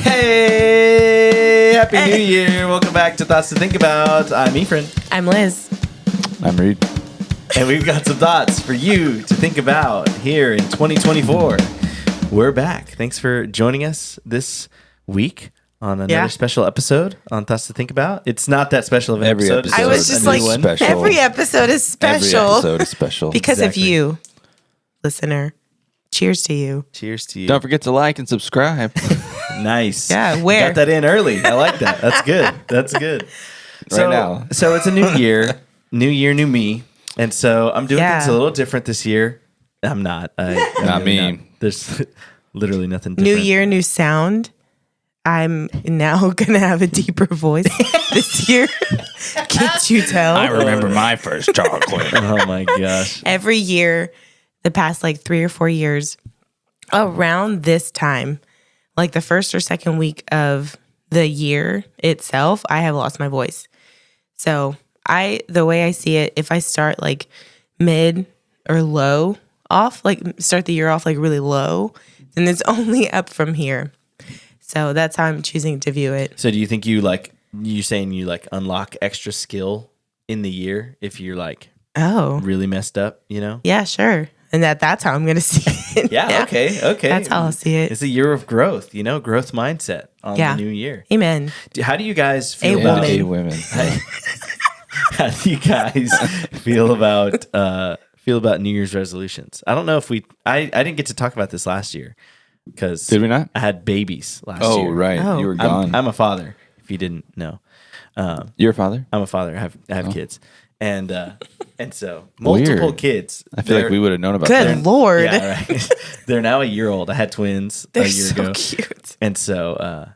Hey, Happy New Year. Welcome back to Thoughts to Think About. I'm Ephraim. I'm Liz. I'm Reid. And we've got some thoughts for you to think about here in 2024. We're back. Thanks for joining us this week on another special episode on Thoughts to Think About. It's not that special of an Every episode. episode I was just like, special. every episode is special. Every episode is special. Because Exactly. of you, listener. Cheers to you. Cheers to you. Don't forget to like and subscribe. Nice. Yeah, where? Got that in early. I like that. That's good. That's good. Now. So it's a new year. New year, new me. And so I'm doing things a little different this year. I'm not. I'm Not really me. not. There's literally nothing New different. year, new sound. I'm now going to have a deeper voice this year. Can't you tell? I remember my first chocolate. Oh my gosh. Every year, the past like 3 or 4 years, around this time, like the first or second week of the year itself, I have lost my voice. So the way I see it, if I start like mid or low off, like start the year off like really low, then it's only up from here. So that's how I'm choosing to view it. So do you think you saying you unlock extra skill in the year if you're Oh, really messed up, yeah, sure. And that's how I'm going to see it. Yeah, okay. That's how I'll see it. It's a year of growth, growth mindset on the new year. Amen. How do you guys feel A about woman. Women. How do you guys feel about New Year's resolutions? I don't know if I didn't get to talk about this last year because Did we not? I had babies last year. Oh, right. Oh. You were gone. I'm a father. If you didn't know, You're a father? I'm a father. I have kids, and so multiple Weird. kids. I feel like we would have known about Good that. Lord. Yeah, right. They're now a year old. I had twins They're a year so ago, cute. and so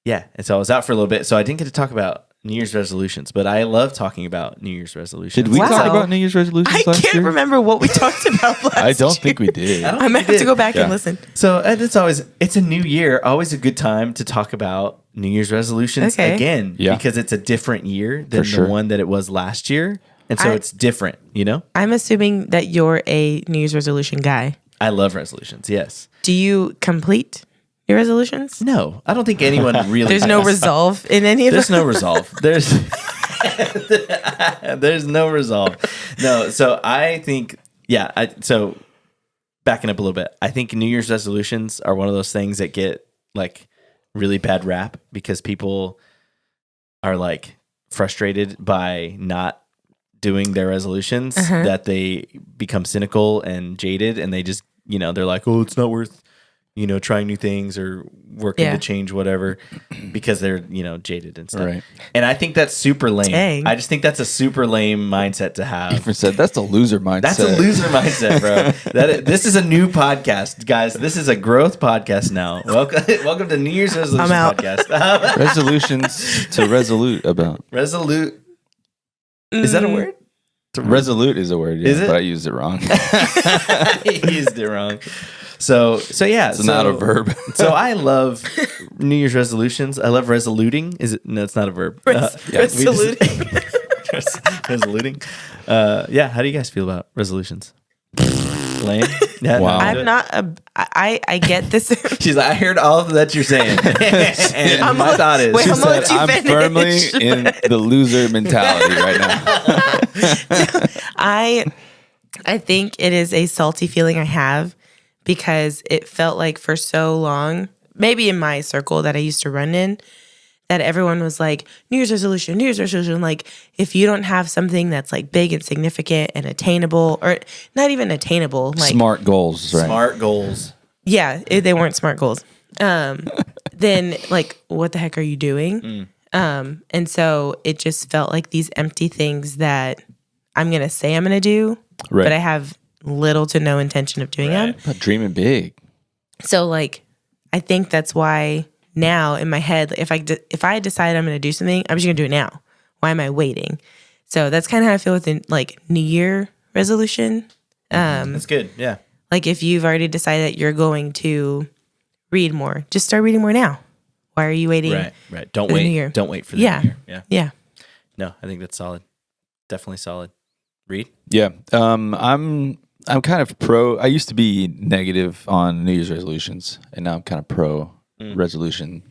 and so I was out for a little bit, so I didn't get to talk about New Year's resolutions, but I love talking about New Year's resolutions. Did we Wow. talk about New Year's resolutions I last can't year? remember what we talked about last I don't year. think we did. I don't I think might we have to did. go back Yeah. and listen. So it's a new year, always a good time to talk about New Year's resolutions Okay. again, Yeah. because it's a different year than For sure. the one that it was last year, and so I- it's different. I'm assuming that you're a New Year's resolution guy. I love resolutions. Yes. Do you complete your resolutions? No, I don't think anyone really. There's no does. resolve in any of There's them. no resolve. There's no resolve. No. So I think, so backing up a little bit, I think New Year's resolutions are one of those things that get really bad rap because people are frustrated by not doing their resolutions, that they become cynical and jaded, and they just, they're like, oh, it's not worth, trying new things or working to change whatever because they're, jaded and stuff. Right. And I think that's super lame. Dang. I just think that's a super lame mindset to have. Ephraim said that's the loser mindset. That's a loser mindset, bro. This is a new podcast, guys. This is a growth podcast now. Welcome to New Year's resolution I'm out. podcast. Resolutions to resolute about. Resolute. Is that a word? Resolute is a word, yeah, Is it? but I used it wrong. He used it wrong. So yeah, It's not a verb. So I love New Year's resolutions. I love resoluting. Is it? No, it's not a verb. Resoluting. Resoluting. Yeah. How do you guys feel about resolutions? Lame. Yeah, Wow. not into I'm it? not I get this. She's like, I heard all that you're saying, and I'm my like- thought is, wait, she I'm said, gonna let you I'm finish. firmly in the loser mentality right now. I think it is a salty feeling I have because it felt like for so long, maybe in my circle that I used to run in, that everyone was like, New Year's resolution, New Year's resolution. Like, if you don't have something that's like big and significant and attainable, or not even attainable, like Smart goals, right? smart goals. yeah, they weren't smart goals. Then like, what the heck are you doing? And so it just felt like these empty things that I'm gonna say I'm gonna do, Right. but I have little to no intention of doing them. But dreaming big. So like, I think that's why now in my head, if I decide I'm gonna do something, I'm just gonna do it now. Why am I waiting? So that's kind of how I feel with the like New Year resolution. That's good. Yeah. Like if you've already decided that you're going to read more, just start reading more now. Why are you waiting? Right. Don't for the new wait. year. Don't wait for the Yeah. new year. Yeah. Yeah. No, I think that's solid. Definitely solid. Read. Yeah. I'm kind of pro. I used to be negative on New Year's resolutions, and now I'm kind of pro resolution.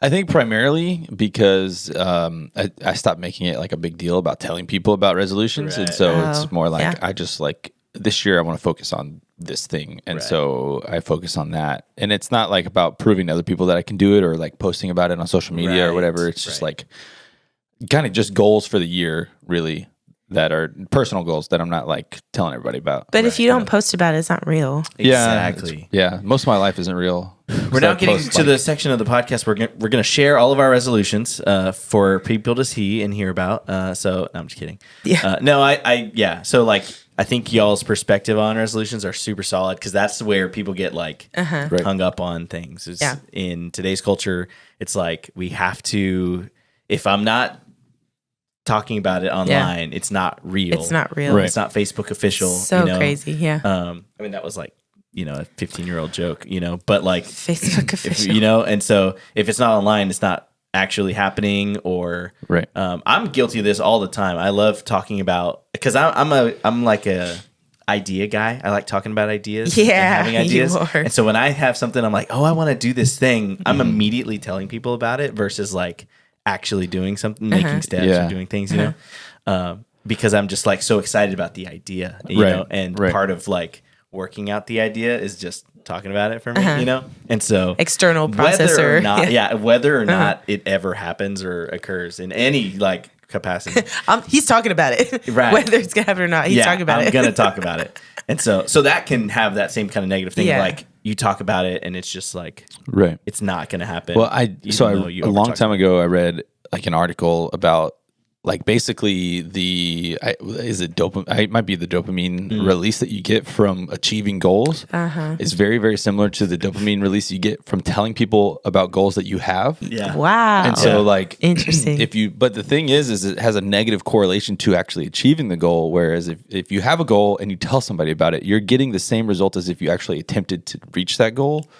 I think primarily because I stopped making it like a big deal about telling people about resolutions, and so it's more like I just like this year I want to focus on this thing, and so I focus on that. And it's not like about proving to other people that I can do it or like posting about it on social media or whatever. It's just like kind of just goals for the year, really, that are personal goals that I'm not like telling everybody about. But if you don't post about it, it's not real. Exactly. Yeah, most of my life isn't real. We're now getting to the section of the podcast where we're going to share all of our resolutions for people to see and hear about. So no, I'm just kidding. Yeah. So like, I think y'all's perspective on resolutions are super solid because that's where people get like hung up on things. In today's culture, it's like we have to. If I'm not talking about it online, it's not real. It's not real. It's not Facebook official. So crazy. Yeah. I mean, that was like, a 15-year-old joke, but like Facebook official, and so if it's not online, it's not actually happening or I'm guilty of this all the time. I love talking about, because I'm like a idea guy. I like talking about ideas and having ideas. And so when I have something, I'm like, oh, I want to do this thing. I'm immediately telling people about it versus like actually doing something, making steps or doing things, because I'm just like so excited about the idea, you know, and part of like working out the idea is just talking about it for me, and so external processor, whether or not it ever happens or occurs in any like capacity. He's talking about it, whether it's gonna happen or not. He's talking about it. I'm gonna talk about it, and so that can have that same kind of negative thing, like you talk about it and it's just like it's not gonna happen. Well, a long time ago, I read like an article about like basically it might be the dopamine release that you get from achieving goals. It's very, very similar to the dopamine release you get from telling people about goals that you have. Yeah. Wow. And so like, interesting. But the thing is it has a negative correlation to actually achieving the goal. Whereas if you have a goal and you tell somebody about it, you're getting the same result as if you actually attempted to reach that goal.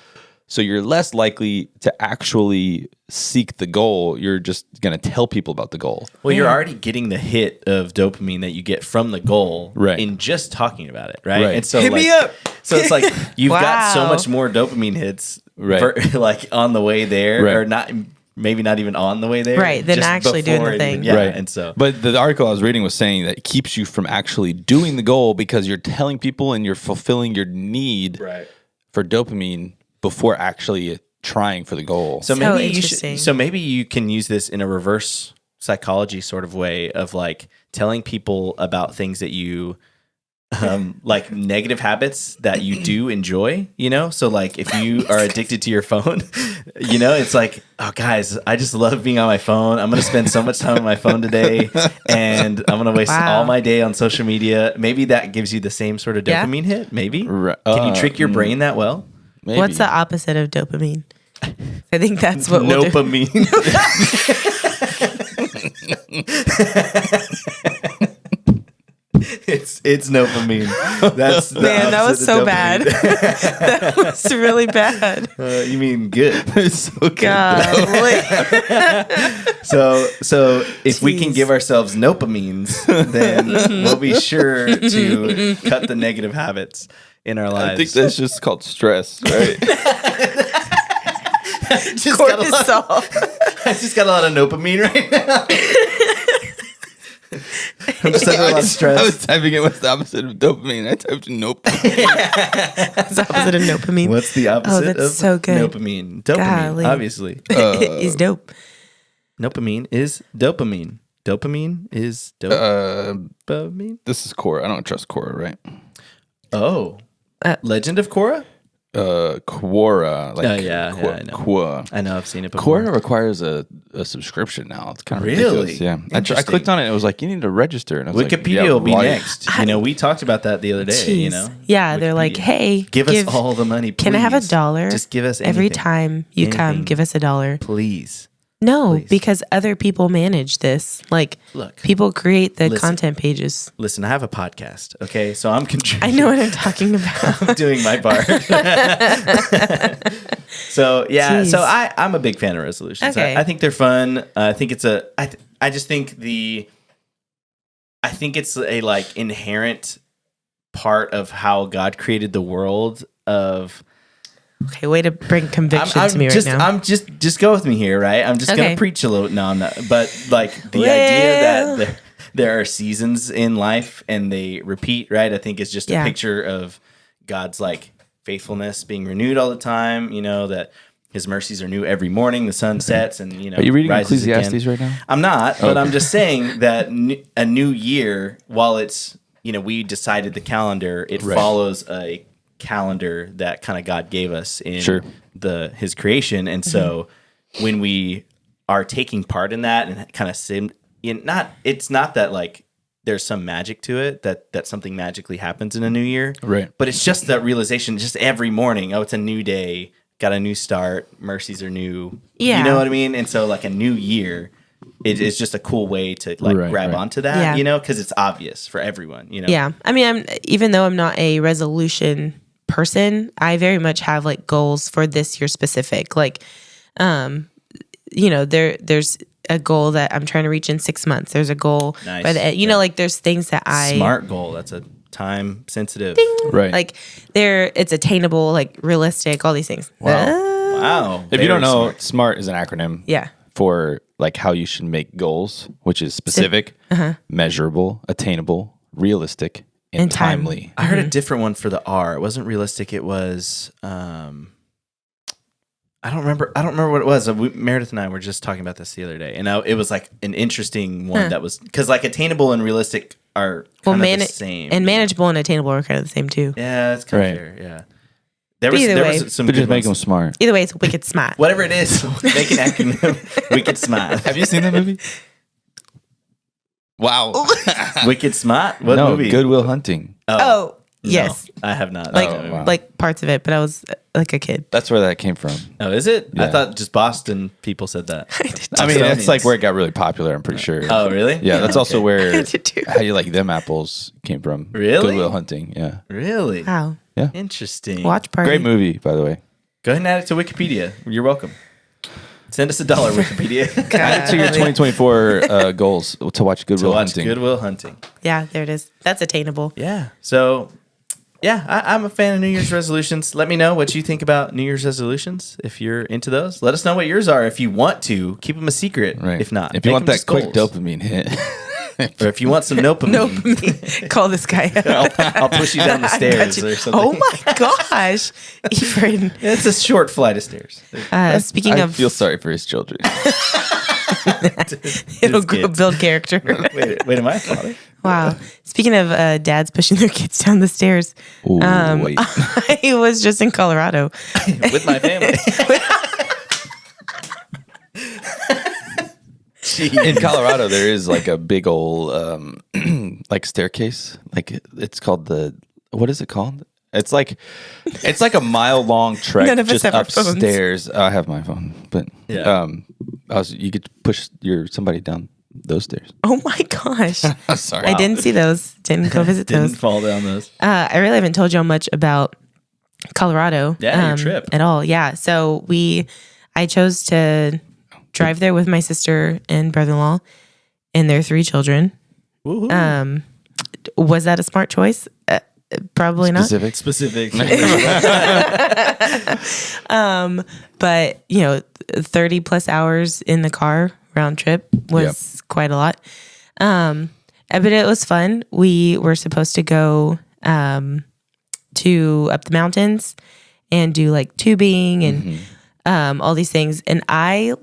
So you're less likely to actually seek the goal. You're just going to tell people about the goal. Well, you're already getting the hit of dopamine that you get from the goal in just talking about it, right? And so hit me up. So it's like you've got so much more dopamine hits like on the way there or not, maybe not even on the way there. Than actually doing the thing. And so. But the article I was reading was saying that it keeps you from actually doing the goal because you're telling people and you're fulfilling your need for dopamine before actually trying for the goal. So maybe you can use this in a reverse psychology sort of way of like telling people about things that you like negative habits that you do enjoy, So like if you are addicted to your phone, it's like, oh guys, I just love being on my phone. I'm going to spend so much time on my phone today and I'm going to waste all my day on social media. Maybe that gives you the same sort of dopamine hit. Maybe. Can you trick your brain that well? Maybe. What's the opposite of dopamine? I think that's what Nopamine. It's Nopamine. That's man, that was so bad. That was really bad. You mean good? It's so good. So if we can give ourselves Nopamines, then we'll be sure to cut the negative habits in our lives. I think that's just called stress, right? Cortisol. I just got a lot of Nopamine right now. I'm just under a lot of stress. I was typing it. What's the opposite of dopamine? I typed Nopamine. What's the opposite of Nopamine? What's the opposite of so good. Nopamine? Dopamine, obviously. Is dope. Nopamine is dopamine. Dopamine is dopamine. This is Korra. I don't trust Korra, right? Oh. Legend of Korra? Quora. Like, I know. Quora. I know, I've seen it before. Quora requires a subscription now. It's kind of really ridiculous. Yeah. I clicked on it and it was like, you need to register. And I was Wikipedia will be next. We talked about that the other day, Yeah, Wikipedia. they're like, hey, give us all the money, please. Can I have $1? Just give us anything. Every time you come, give us $1. Please. No, Please. Because other people manage this. Like, people create the content pages. Listen, I have a podcast, okay? So I'm contributing. I know what I'm talking about. I'm doing my part. So, yeah. Jeez. So I'm a big fan of resolutions. Okay. I think they're fun. I think it's I just think I think it's a like inherent part of how God created the world of Okay, way to bring conviction to me just, right now. I'm just go with me here, right? I'm just gonna preach a little. No, I'm not. But like the idea that there are seasons in life and they repeat, right? I think is just a picture of God's like faithfulness being renewed all the time. You know that His mercies are new every morning. The sun sets, and Are you reading rises Ecclesiastes again. right now? I'm not, but I'm just saying that a new year, while it's we decided the calendar, it follows a calendar that kind of God gave us in His creation, and so when we are taking part in that and kind of it's not that like there's some magic to it that something magically happens in a new year, right? But it's just that realization, just every morning, it's a new day, got a new start, mercies are new, you know what I mean? And so like a new year, it's just a cool way to like grab onto that, because it's obvious for everyone, Yeah, I mean, even though I'm not a resolution person, I very much have like goals for this year specific. Like, there's a goal that I'm trying to reach in 6 months. There's a goal by the end. Like there's things that smart goal. That's a time sensitive, right? Like it's attainable, like realistic, all these things. Wow. If you don't know, SMART is an acronym. Yeah. For like how you should make goals, which is specific, measurable, attainable, realistic, and timely. I heard a different one for the R. It wasn't realistic. It was I don't remember what it was. Meredith and I were just talking about this the other day, and it was like an interesting one that was because like attainable and realistic are kind of the same, and manageable and attainable are kind of the same too. Yeah, it's kind of fair. Yeah, there was some. But just make them smart. Either way, it's wicked smart. Whatever it is, make an acronym. Wicked smart. Have you seen that movie? Wow. Wicked smart. What movie? Good Will Hunting. Oh. Yes, no, I have not. Like parts of it, but I was like a kid. That's where that came from. Oh, is it? Yeah. I thought just Boston people said that. I mean, that's like where it got really popular. I'm pretty sure. Oh, really? Yeah, that's also where How You Like Them Apples came from. Really? Good Will Hunting. Yeah. Really? Wow. Yeah. Interesting. Watch party. Great movie, by the way. Go ahead and add it to Wikipedia. You're welcome. Send us $1, Wikipedia. Add it to your 2024 goals to watch Good Will Hunting. Good Will Hunting. Yeah, there it is. That's attainable. Yeah. So, yeah, I'm a fan of New Year's resolutions. Let me know what you think about New Year's resolutions. If you're into those, let us know what yours are. If you want to, keep them a secret. Right. If not, if you want that quick dopamine hit. Or if you want some Nopamine. Call this guy up. I'll push you down the stairs or something. Oh my gosh. Efren. It's a short flight of stairs. Speaking I of... feel sorry for his children. It'll build character. Wait, am I a father? Wow. Speaking of dads pushing their kids down the stairs. Ooh, wait. I was just in Colorado. With my family. In Colorado, there is like a big old like staircase. Like it's called what is it called? It's like a mile-long trek None of us just have our upstairs. I have my phone, but yeah. You could push somebody down those stairs. Oh my gosh. Sorry. I didn't see those. Didn't go visit those. Didn't fall down those. I really haven't told y'all much about Colorado. Yeah, your trip. At all. Yeah. So I chose to drive there with my sister and brother-in-law and their 3 children. Woohoo. Was that a smart choice? Probably not. Specific. But 30 plus hours in the car round trip was quite a lot. But it was fun. We were supposed to go to up the mountains and do like tubing and all these things. And I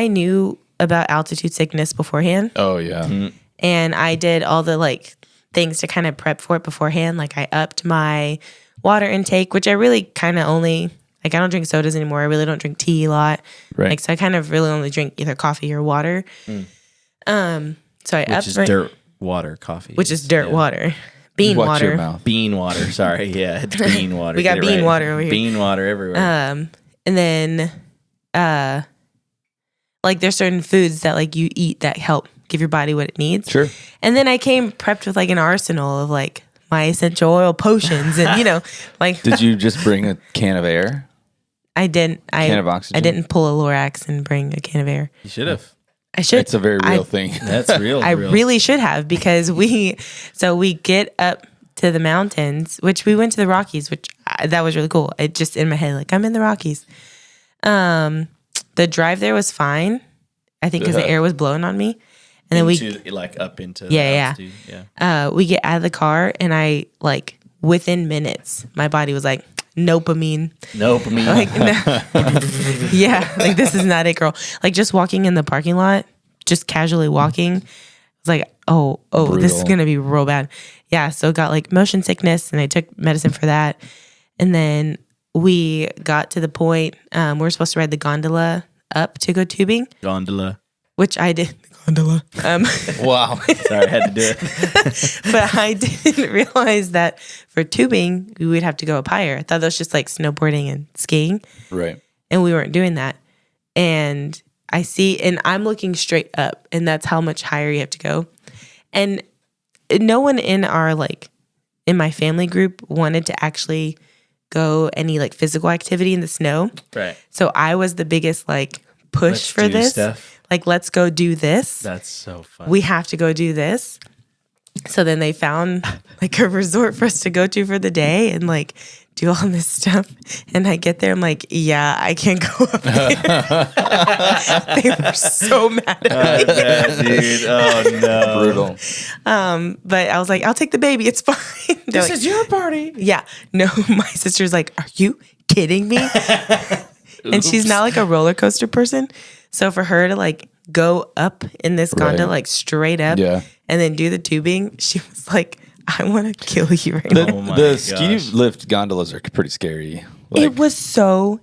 knew about altitude sickness beforehand. Oh yeah. Mm-hmm. And I did all the like things to kind of prep for it beforehand. Like I upped my water intake, which I really kind of only, like I don't drink sodas anymore. I really don't drink tea a lot. Right. Like, so I kind of really only drink either coffee or water. So I Which upped is dirt water coffee. Which is dirt water. Bean Watch water. your mouth. Bean water. Sorry. Yeah. It's bean water. We got Get it bean right. water over here. Bean water everywhere. And then like there's certain foods that like you eat that help give your body what it needs. Sure. And then I came prepped with like an arsenal of like my essential oil potions and like Did you just bring a can of air? I didn't. Can of oxygen? I didn't pull a Lorax and bring a can of air. You should have. I should. It's a very real thing. That's real. I really should have because we get up to the mountains, which we went to the Rockies, which that was really cool. It just in my head, like I'm in the Rockies. The drive there was fine. I think because the air was blowing on me. And then up into yeah. yeah. We get out of the car and I like within minutes, my body was like, Nopamine. Like, no. Yeah, like this is not it, girl. Like just walking in the parking lot, just casually walking, it's like, oh, Brutal. this is gonna be real bad. Yeah, so got like motion sickness, and I took medicine for that. And then we got to the point we were supposed to ride the gondola up to go tubing. Gondola. Which I did. Gondola. Wow. Sorry, I had to do it. But I didn't realize that for tubing, we would have to go up higher. I thought that was just like snowboarding and skiing. Right. And we weren't doing that. And I see, and I'm looking straight up, and that's how much higher you have to go. And no one in in my family group wanted to actually go any like physical activity in the snow. Right. So I was the biggest like push Let's for do this. stuff. Like, let's go do this. That's so fun. We have to go do this. So then they found like a resort for us to go to for the day and like do all this stuff. And I get there, I'm like, yeah, I can't go up there. They were so mad at me. Dude. Oh no. Brutal. But I was like, I'll take the baby. It's fine. This is your party. Yeah. No, my sister's like, are you kidding me? And she's not like a roller coaster person. So for her to like go up in this gondola, like straight up and then do the tubing, she was like, I want to kill you right now. The ski lift gondolas are pretty scary. Like,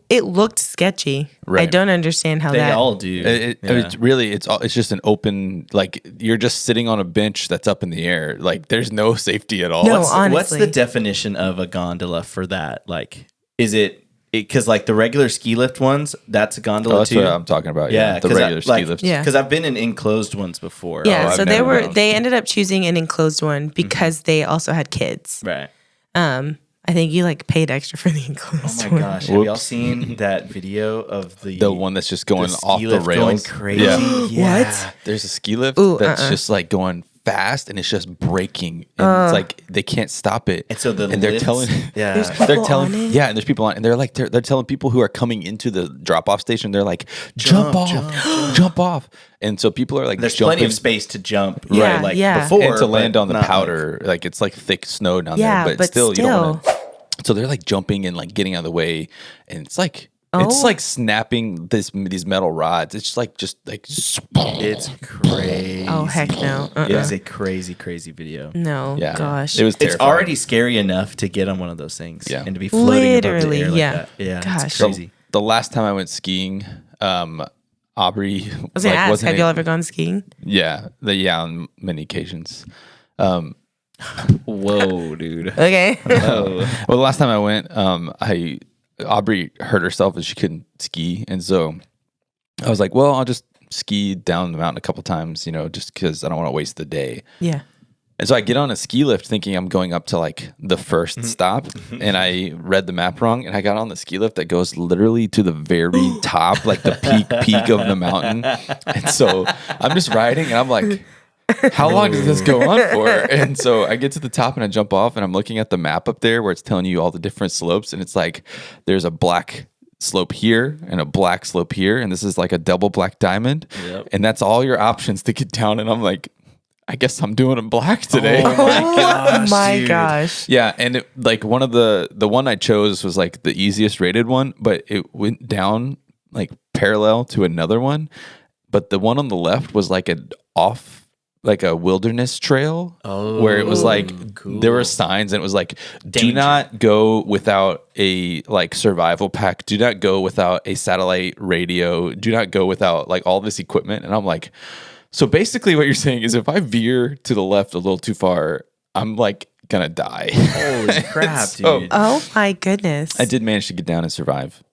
it looked sketchy. Right. I don't understand how They all do. It's just an open, like you're just sitting on a bench that's up in the air. Like there's no safety at all. No, What's honestly. the definition of a gondola for that? Like, is it because like the regular ski lift ones, that's a gondola that's too? what I'm talking about. Yeah, the regular ski lifts. Yeah. Because I've been in enclosed ones before. Yeah, I've so never been. they ended up choosing an enclosed one because they also had kids. Right. I think you like paid extra for the enclosed Oh one. my gosh! Have y'all seen that video of The one that's just going off ski the lift rails, going crazy? Yeah. What? There's a ski lift Ooh, that's just like going fast and it's just breaking, and it's like they can't stop it. And so they're There's they're telling on it? yeah, and there's people on, and they're like they're telling people who are coming into the drop off station, they're like jump off, and so people are like There's jumping, plenty of space to jump, Yeah, right? Like yeah. before, and to land but on the not powder, like it's like thick snow down Yeah, there, but still you don't want still. to. So they're like jumping and like getting out of the way, and it's like snapping these metal rods. It's just like It's crazy. Oh, heck no. It is a crazy, crazy video. No, yeah, gosh. it was It's terrifying. already scary enough to get on one of those things, Yeah. and to be floating above the Literally, air like yeah. that. Yeah, Gosh. it's crazy. The last time I went skiing, Aubrey I was gonna ask, have y'all ever gone skiing? Yeah, on many occasions. Whoa, dude. Okay. Well, the last time I went, Aubrey hurt herself and she couldn't ski, and so I was like, well, I'll just ski down the mountain a couple times, just because I don't want to waste the day. Yeah. And so I get on a ski lift thinking I'm going up to like the first stop, and I read the map wrong, and I got on the ski lift that goes literally to the very top, like the peak of the mountain. And so I'm just riding, and I'm like, how long does this go on for? And so I get to the top and I jump off, and I'm looking at the map up there where it's telling you all the different slopes, and it's like there's a black slope here and a black slope here, and this is like a double black diamond. Yep. And that's all your options to get down. And I'm like, I guess I'm doing it black today. Oh my gosh, my dude. gosh. Yeah, and like one of the one I chose was like the easiest rated one, but it went down like parallel to another one. But the one on the left was like a wilderness trail where it was like cool. there were signs, and it was like, do Danger. not go without a like survival pack, do not go without a satellite radio, do not go without like all this equipment. And I'm like, so basically what you're saying is if I veer to the left a little too far, I'm like gonna die. Holy crap, So- dude. Oh my goodness. I did manage to get down and survive.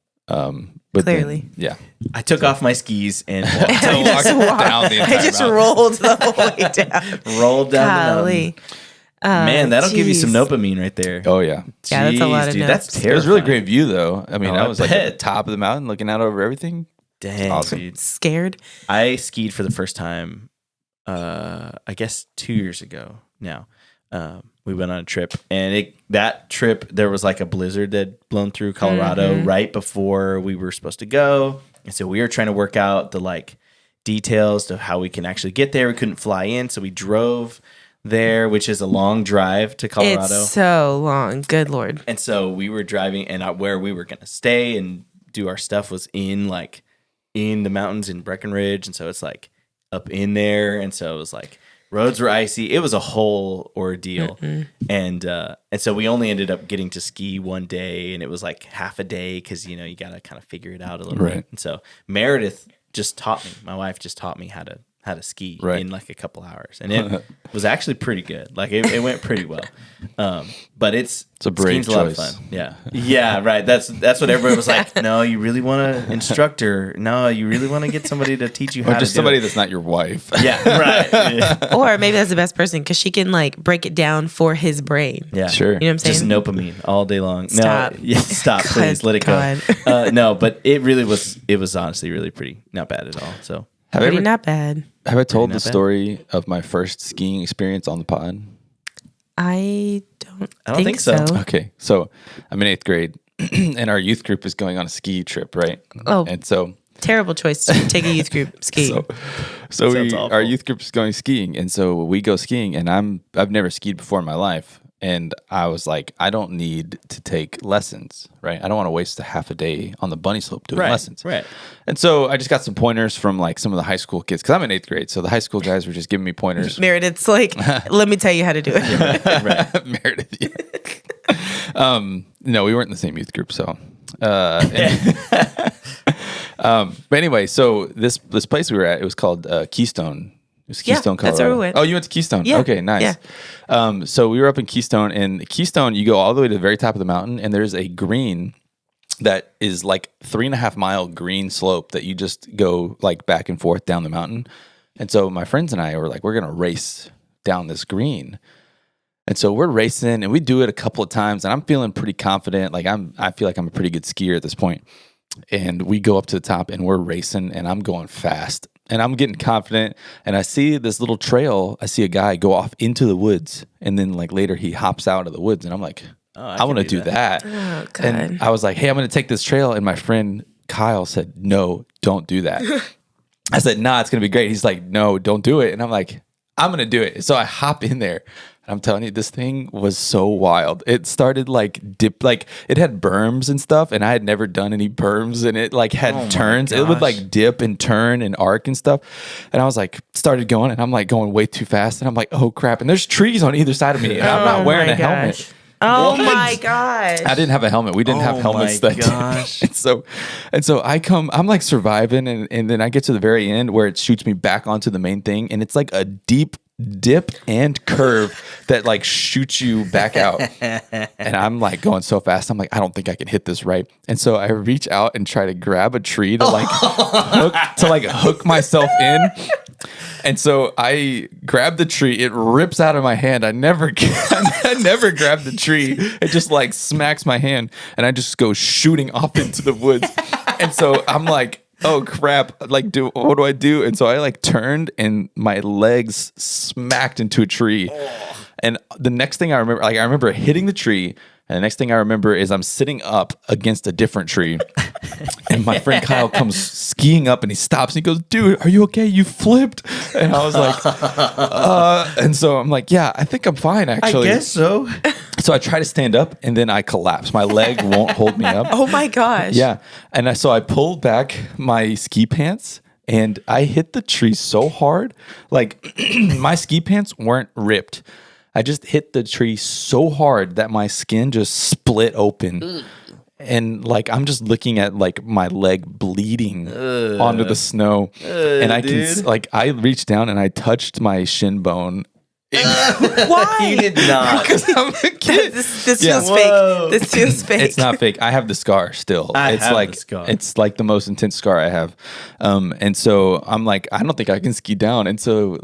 But Clearly. then, yeah. I took off my skis and I walked down the entire I just mountain. rolled the whole way down. rolled down the Golly. mountain. Man, that'll give you some jeez. dopamine right there. Oh yeah. Yeah, that's a lot of dude. notes. That's It terrifying. was a really great view though. I mean, Oh, I I was like at the bet. top of the mountain looking out over everything. Dang, Awesome. dude. Scared. I skied for the first time, I guess 2 years ago now. We we went on a trip, and that trip there was like a blizzard that had blown through Colorado right before we were supposed to go, and so we were trying to work out the like details to how we can actually get there. We couldn't fly in, so we drove there, which is a long drive to Colorado. It's so long. Good Lord. And so we were driving, and where we were going to stay and do our stuff was in the mountains in Breckenridge. And so it's like up in there. And so it was like roads were icy. It was a whole ordeal. And so we only ended up getting to ski one day, and it was like half a day because, you know, you got to kind of figure it out a little bit. And so Meredith just taught me, my wife just taught me how to ski in like a couple hours, and it was actually pretty good. Like it went pretty well. But it's a brave choice. A lot of fun. Yeah, right. That's what everybody was like. No, you really want an instructor? No, you really want to get somebody to teach you how to do just somebody that's not your wife. Yeah, right. Yeah. Or maybe that's the best person because she can like break it down for his brain. Yeah, sure. You know what I'm saying? Just Nopamine all day long. Stop. No, yeah, stop, please. Let it go. No, but it really was. It was honestly really pretty, not bad at all. So. Not bad. Have I told the story of my first skiing experience on the pod? I don't think so. Okay, so I'm in 8th grade, and our youth group is going on a ski trip, right? Oh, and so terrible choice to take a youth group skiing. Our youth group is going skiing, and so we go skiing, and I've never skied before in my life. And I was like, I don't need to take lessons, right? I don't want to waste a half a day on the bunny slope doing lessons. Right. And so I just got some pointers from like some of the high school kids, because I'm in 8th grade. So the high school guys were just giving me pointers. Meredith's like, let me tell you how to do it. Right. Meredith, yeah. No, we weren't in the same youth group. So, but anyway, so this place we were at, it was called Keystone. It was Keystone, Colorado. That's where we went. Oh, you went to Keystone? Yeah. Okay, nice. Yeah. So we were up in Keystone, and Keystone, you go all the way to the very top of the mountain, and there's a green that is like 3.5 mile green slope that you just go like back and forth down the mountain. And so my friends and I were like, we're going to race down this green. And so we're racing, and we do it a couple of times, and I'm feeling pretty confident. Like I feel like I'm a pretty good skier at this point. And we go up to the top, and we're racing, and I'm going fast. And I'm getting confident, and I see this little trail. I see a guy go off into the woods, and then like later he hops out of the woods, and I'm like, I want to do that. Oh, God. And I was like, hey, I'm going to take this trail. And my friend Kyle said, no, don't do that. I said, nah, it's going to be great. He's like, no, don't do it. And I'm like, I'm going to do it. So I hop in there. I'm telling you, this thing was so wild. It started like it had berms and stuff, and I had never done any berms, and it like had turns. It would like dip and turn and arc and stuff. And I was like, started going, and I'm like going way too fast, and I'm like, oh crap! And there's trees on either side of me, and I'm not wearing a helmet. Oh my gosh! I didn't have a helmet. We didn't have helmets that day. And so I'm like surviving, and then I get to the very end where it shoots me back onto the main thing, and it's like a deep dip and curve that like shoots you back out. And I'm like going so fast, I'm like, I don't think I can hit this right. And so I reach out and try to grab a tree to like hook myself in. And so I grab the tree, it rips out of my hand. I never grabbed the tree. It just like smacks my hand, and I just go shooting off into the woods. And so I'm like, oh crap, like what do I do? And so I like turned, and my legs smacked into a tree. And the next thing I remember hitting the tree, and the next thing I remember is I'm sitting up against a different tree. And my friend Kyle comes skiing up, and he stops, and he goes, dude, are you okay? You flipped. And I was like, and so I'm like, yeah, I think I'm fine, actually. I guess so. So I try to stand up, and then I collapse. My leg won't hold me up. Oh my gosh. Yeah. And so I pulled back my ski pants, and I hit the tree so hard. Like my ski pants weren't ripped. I just hit the tree so hard that my skin just split open. And like I'm just looking at like my leg bleeding onto the snow. And I can like I reached down and I touched my shin bone. Why? You did not. Because I'm a kid. This feels fake. This feels fake. It's not fake. I have the scar still. It's like the most intense scar I have. And so I'm like, I don't think I can ski down. And so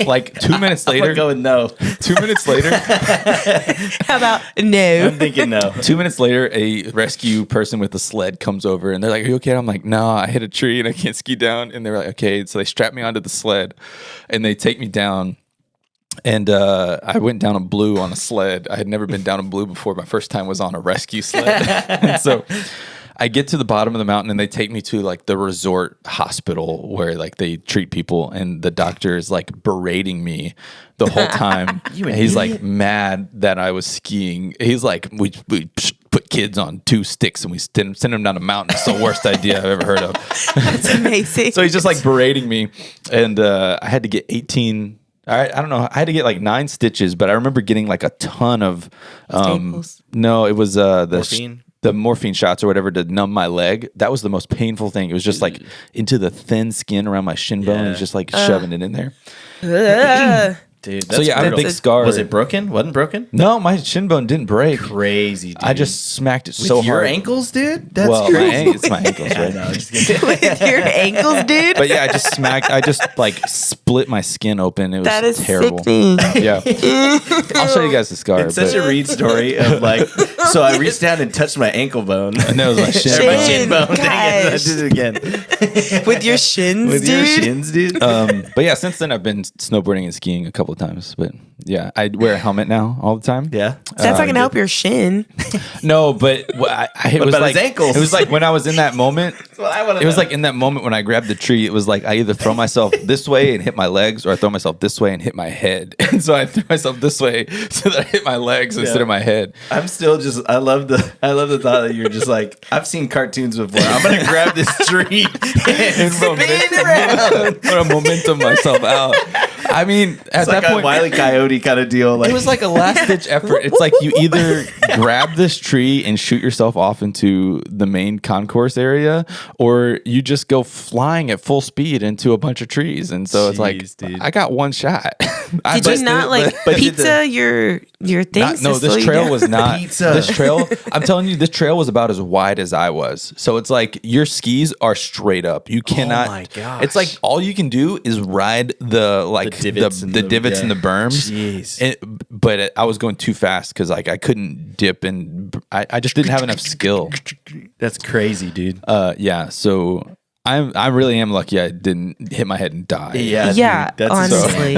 like 2 minutes later. I'm going no. 2 minutes later. How about no? I'm thinking no. 2 minutes later, a rescue person with a sled comes over, and they're like, are you okay? I'm like, no, I hit a tree and I can't ski down. And they're like, okay. So they strap me onto the sled, and they take me down. And I went down a blue on a sled. I had never been down a blue before. My first time was on a rescue sled. And so I get to the bottom of the mountain and they take me to like the resort hospital where like they treat people, and the doctor is like berating me the whole time. He's like mad that I was skiing. He's like, we put kids on 2 sticks and we send them down a mountain. It's the worst idea I've ever heard of. That's amazing. So he's just like berating me, and I had to get 18. I don't know. I had to get like 9 stitches, but I remember getting like a ton of Staples? No, it was Morphine? the morphine shots or whatever to numb my leg. That was the most painful thing. It was just like into the thin skin around my shin bone. It was just like shoving it in there. Dude, So yeah, I have a big scar. Was it broken? Wasn't broken? No, my shin bone didn't break. Crazy, dude. I just smacked it With so your hard. ankles, dude? That's Well, crazy. it's my ankles, right? No, just kidding. With your ankles, dude. But yeah, I just like split my skin open. It was That is terrible. sickening. Yeah. I'll show you guys the scar. It's such a Reid story of like, so I reached down and touched my ankle bone. And that was my shin Or my bone. shin bone. Dang it, I Gosh. did it again. With your shins, With dude. your shins, dude. But yeah, since then I've been snowboarding and skiing a couple of times. But yeah, I wear a helmet now all the time. Yeah. That's not gonna help your shin. No, but it was about like his ankles? It was like when I was in that moment. what I wanna It was know. like in that moment when I grabbed the tree. It was like I either throw myself this way and hit my legs, or I throw myself this way and hit my head. And so I threw myself this way so that I hit my legs instead of my head. I'm still just. I love the thought that you're just like. I've seen cartoons before. I'm gonna grab this tree and spin it around. Put a momentum myself out. I mean, at It's that like a point, Wile E. Coyote kind of deal. Like it was like a last ditch effort. It's like you either grab this tree and shoot yourself off into the main concourse area, or you just go flying at full speed into a bunch of trees. And so it's like, Jeez, dude. I got one shot. Did you not like pizza your things? No, to slow this you trail down? was not. Pizza. This trail, I'm telling you, this trail was about as wide as I was. So it's like your skis are straight up. You cannot. my gosh. It's like all you can do is ride the divots and the divots and the berms. Jeez. But I was going too fast because like I couldn't dip, and I just didn't have enough skill. That's crazy, dude. Yeah. So I really am lucky I didn't hit my head and die. Yeah, Yeah, dude, that's honestly.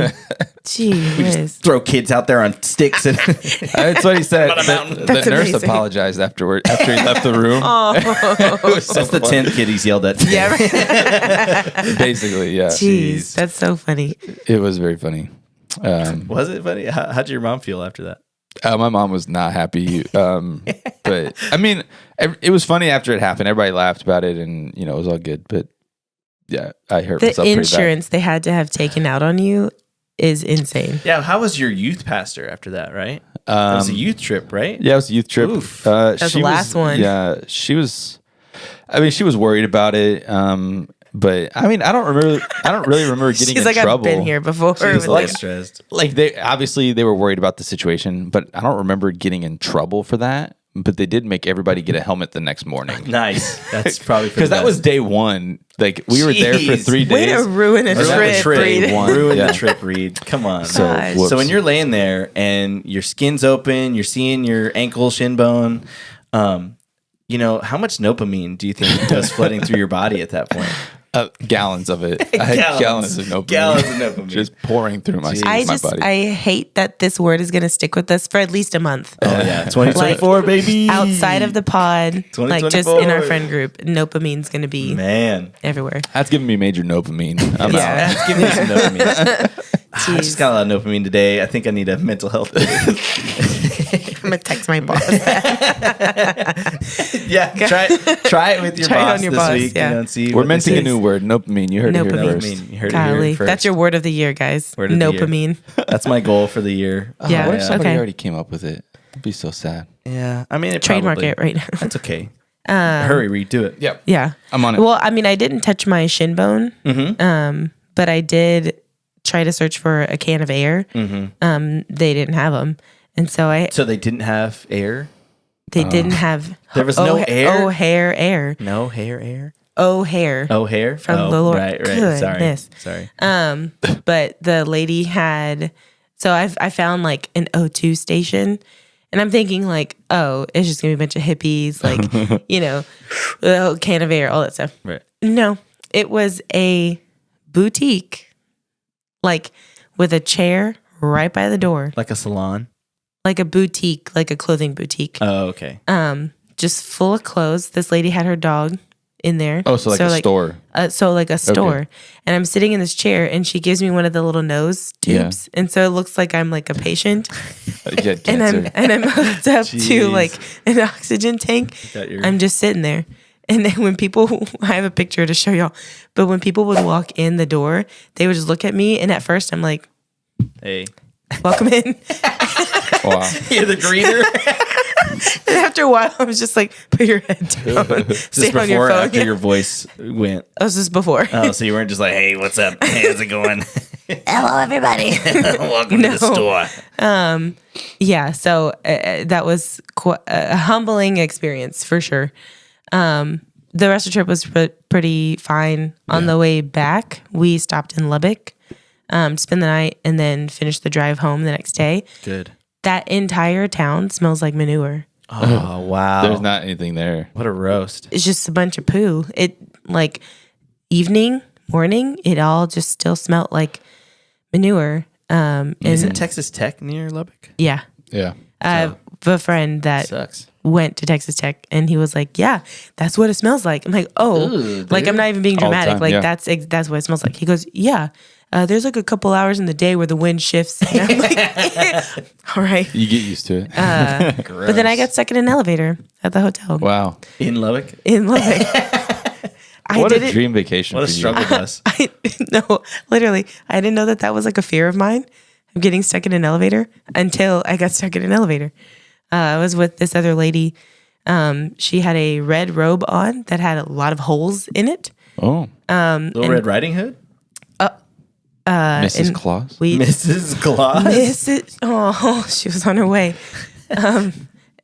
Jeez. throw kids out there on sticks and That's what he said. The That's nurse amazing. apologized after he left the room. that's the 10th kid he's yelled at. Yeah. Right. Basically, yeah. Jeez, that's so funny. It was very funny. Was it funny? How'd your mom feel after that? My mom was not happy. But I mean, it was funny after it happened. Everybody laughed about it, and it was all good. But yeah, I hurt The myself pretty bad. insurance they had to have taken out on you is insane. Yeah, how was your youth pastor after that, right? It was a youth trip, right? Yeah, it was a youth trip. Oof. That's the last one. Yeah, she was. I mean, she was worried about it. But I mean, I don't really remember getting She's in like, trouble. I've been here before. She was with like this. stressed. Like they were worried about the situation, but I don't remember getting in trouble for that. But they did make everybody get a helmet the next morning. Nice. That's probably Because that was day one. Like we were there for Jeez. 3 Way days. to ruin a Ruin the trip, Reid. Ruin Yeah. the trip, Reid. Come on. So, Gosh. whoops. So when you're laying there and your skin's open, you're seeing your ankle, shin bone, how much Nopamine do you think was flooding through your body at that point? Gallons of it. I had gallons of Nopamine. Gallons of Nopamine. Just pouring through my, I my body. I hate that this word is going to stick with us for at least a month. Oh yeah, 2024, baby. Outside of the pod, like just in our 2024. friend group, Nopamine's going to be Man, everywhere. That's giving me major Nopamine. I'm out. that's giving me some Nopamine. I Jeez. just got a lot of Nopamine today. I think I need a mental health. I'm going to text my boss. Yeah, try it with your Try it boss on your this boss, week. yeah. And see We're what they minting say. a new word, Nopamine. You heard it here Nopamine. first. Nopamine. You heard it here Golly, first. that's your word of the year, guys. Word of the year. Nopamine. That's my goal for the year. Yeah. What if somebody Okay. already came up with it? It'd be so sad. Yeah, I mean, it Trademark probably- it right now. That's okay. Hurry, Reid, do it. Yep. Yeah. I'm on it. Well, I mean, I didn't touch my shin bone, but I did try to search for a can of air. They didn't have them. And so So they didn't have air. they didn't have. There was no air? Air. No air. Hair. Oh, hair From the Lord. Right. Goodness. Sorry. But the lady had, so I found like an O2 station, and I'm thinking like, oh, it's just gonna be a bunch of hippies, like, a can of air, all that stuff. Right. No, it was a boutique, like with a chair right by the door, Like a salon? like a boutique, like a clothing boutique. Oh, okay. Just full of clothes. This lady had her dog in there. Oh, so like a store. So like a store. And I'm sitting in this chair and she gives me one of the little nose tubes. And so it looks like I'm like a patient. and I'm hooked up to like an oxygen tank. I'm just sitting there. And then when people, I have a picture to show y'all, but when people would walk in the door, they would just look at me. And at first I'm like, hey, welcome in. Wow. You're the greeter. And after a while, I was just like, put your head down. Stay on your phone. After your voice went. Oh, this is before. Oh, so you weren't just like, hey, what's up? Hey, how's it going? Hello, everybody. Welcome to the store. Yeah, so that was a humbling experience for sure. The rest of the trip was pretty fine. On the way back, we stopped in Lubbock, spend the night, and then finished the drive home the next day. Good. That entire town smells like manure. Oh, wow. There's not anything there. What a roast. It's just a bunch of poo. It like evening, morning, it all just still smelled like manure. Isn't Texas Tech near Lubbock? Yeah. Yeah. I have a friend that Sucks. went to Texas Tech and he was like, yeah, that's what it smells like. I'm like, oh, like I'm not even being dramatic. Like that's what it smells like. He goes, yeah. There's like a couple hours in the day where the wind shifts. And I'm like, all right. You get used to it. But then I got stuck in an elevator at the hotel. Wow. In Lubbock? In Lubbock. What a dream vacation. What a struggle bus. No, literally. I didn't know that was like a fear of mine. I'm getting stuck in an elevator until I got stuck in an elevator. I was with this other lady. She had a red robe on that had a lot of holes in it. Oh. Little Red Riding Hood? Mrs. Claus? Mrs. Claus? She was on her way.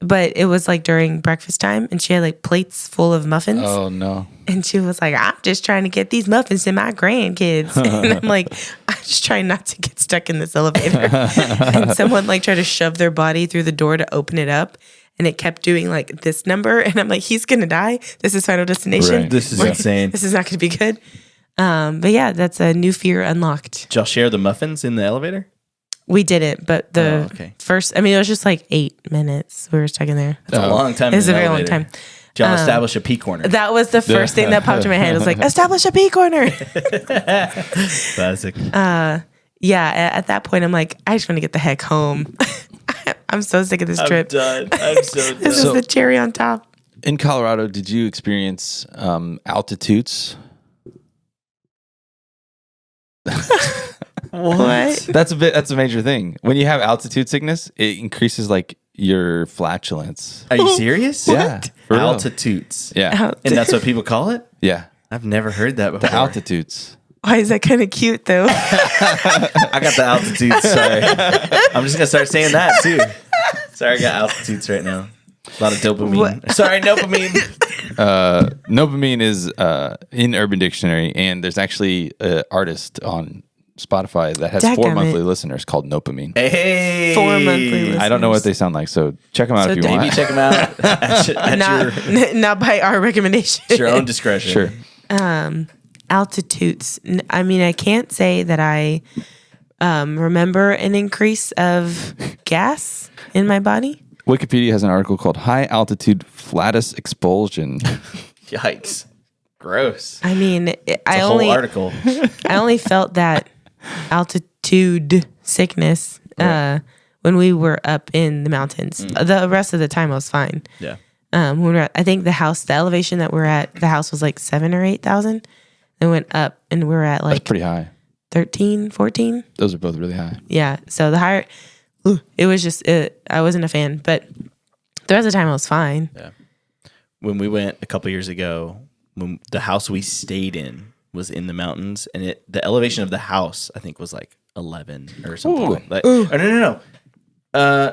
But it was like during breakfast time and she had like plates full of muffins. Oh, no. And she was like, I'm just trying to get these muffins to my grandkids. And I'm like, I'm just trying not to get stuck in this elevator. And someone like tried to shove their body through the door to open it up. And it kept doing like this number. And I'm like, he's going to die. This is Final Destination. Right. This is insane. This is not going to be good. But yeah, that's a new fear unlocked. Did y'all share the muffins in the elevator? We didn't, but first, I mean, it was just like 8 minutes. We were stuck in there. That's a long time. It was a very long time. Did y'all establish a pee corner? That was the first thing that popped in my head. I was like, establish a pee corner. Classic. Yeah, at that point, I'm like, I just want to get the heck home. I'm so sick of this trip. I'm so done. This is the cherry on top. In Colorado, did you experience altitudes? What? That's a major thing. When you have altitude sickness, it increases like your flatulence. Are you serious? Yeah. for real. Altitudes. Yeah. And that's what people call it? Yeah. I've never heard that before. The altitudes. Why is that kind of cute though? I got the altitudes. Sorry. I'm just going to start saying that too. Sorry, I got altitudes right now. A lot of dopamine. What? Sorry, Nopamine. Nopamine is in Urban Dictionary, and there's actually an artist on Spotify that has 4 monthly listeners called Nopamine. Hey. 4 monthly listeners. I don't know what they sound like, so check them out if you want. Maybe check them out not by our recommendation. At your own discretion. Sure. Altitudes. I mean, I can't say that I remember an increase of gas in my body. Wikipedia has an article called High Altitude Flatus Expulsion. Yikes. Gross. I mean, I whole article. only felt that altitude sickness when we were up in the mountains. The rest of the time I was fine. Yeah. When we were at, I think the elevation that we're at, the house was like 7,000 or 8,000. Then went up and we were at like That's pretty high. 13, 14. Those are both really high. Yeah. So the higher, it was just, I wasn't a fan, but the rest of the time I was fine. Yeah. When we went a couple years ago, when the house we stayed in was in the mountains, and the elevation of the house I think was like 11 or something. No.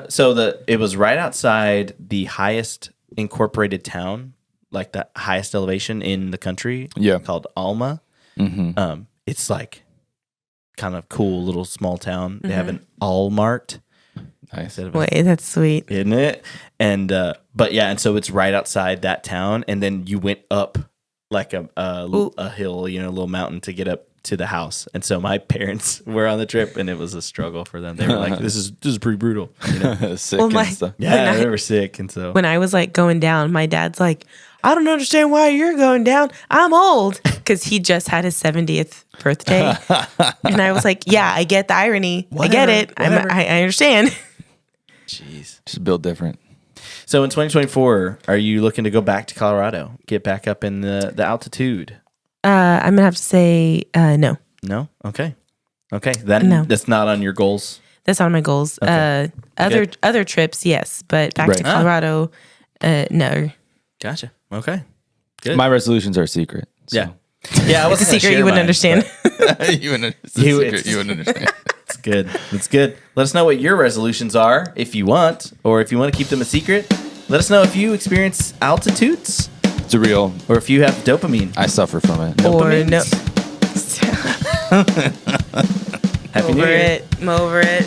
So it was right outside the highest incorporated town, like the highest elevation in the country. Yeah, called Alma. Mm-hmm. It's like kind of cool little small town. Mm-hmm. They have an Allmart. Nice. Wait, that's sweet, isn't it? And but yeah, and so it's right outside that town, and then you went up like a hill, a little mountain to get up to the house. And so my parents were on the trip, and it was a struggle for them. They were like, "This is pretty brutal." You know? Sick and stuff. Yeah, they were sick, and so when I was like going down, my dad's like, "I don't understand why you're going down. I'm old," because he just had his 70th birthday, and I was like, "Yeah, I get the irony. I get it. I understand." Jeez, just built different. So in 2024, are you looking to go back to Colorado, get back up in the altitude? I'm gonna have to say no. No? Okay. That's not on your goals? That's on my goals. Okay. Other trips, yes, but back to Colorado, no. Gotcha. Okay. Good. My resolutions are a secret. So. Yeah. Yeah, I was a secret you wouldn't understand. You wouldn't understand. It's good. It's good. Let us know what your resolutions are if you want, or if you want to keep them a secret. Let us know if you experience altitudes. It's a real. Or if you have dopamine. I suffer from it. Or no. Happy New Year. I'm over it.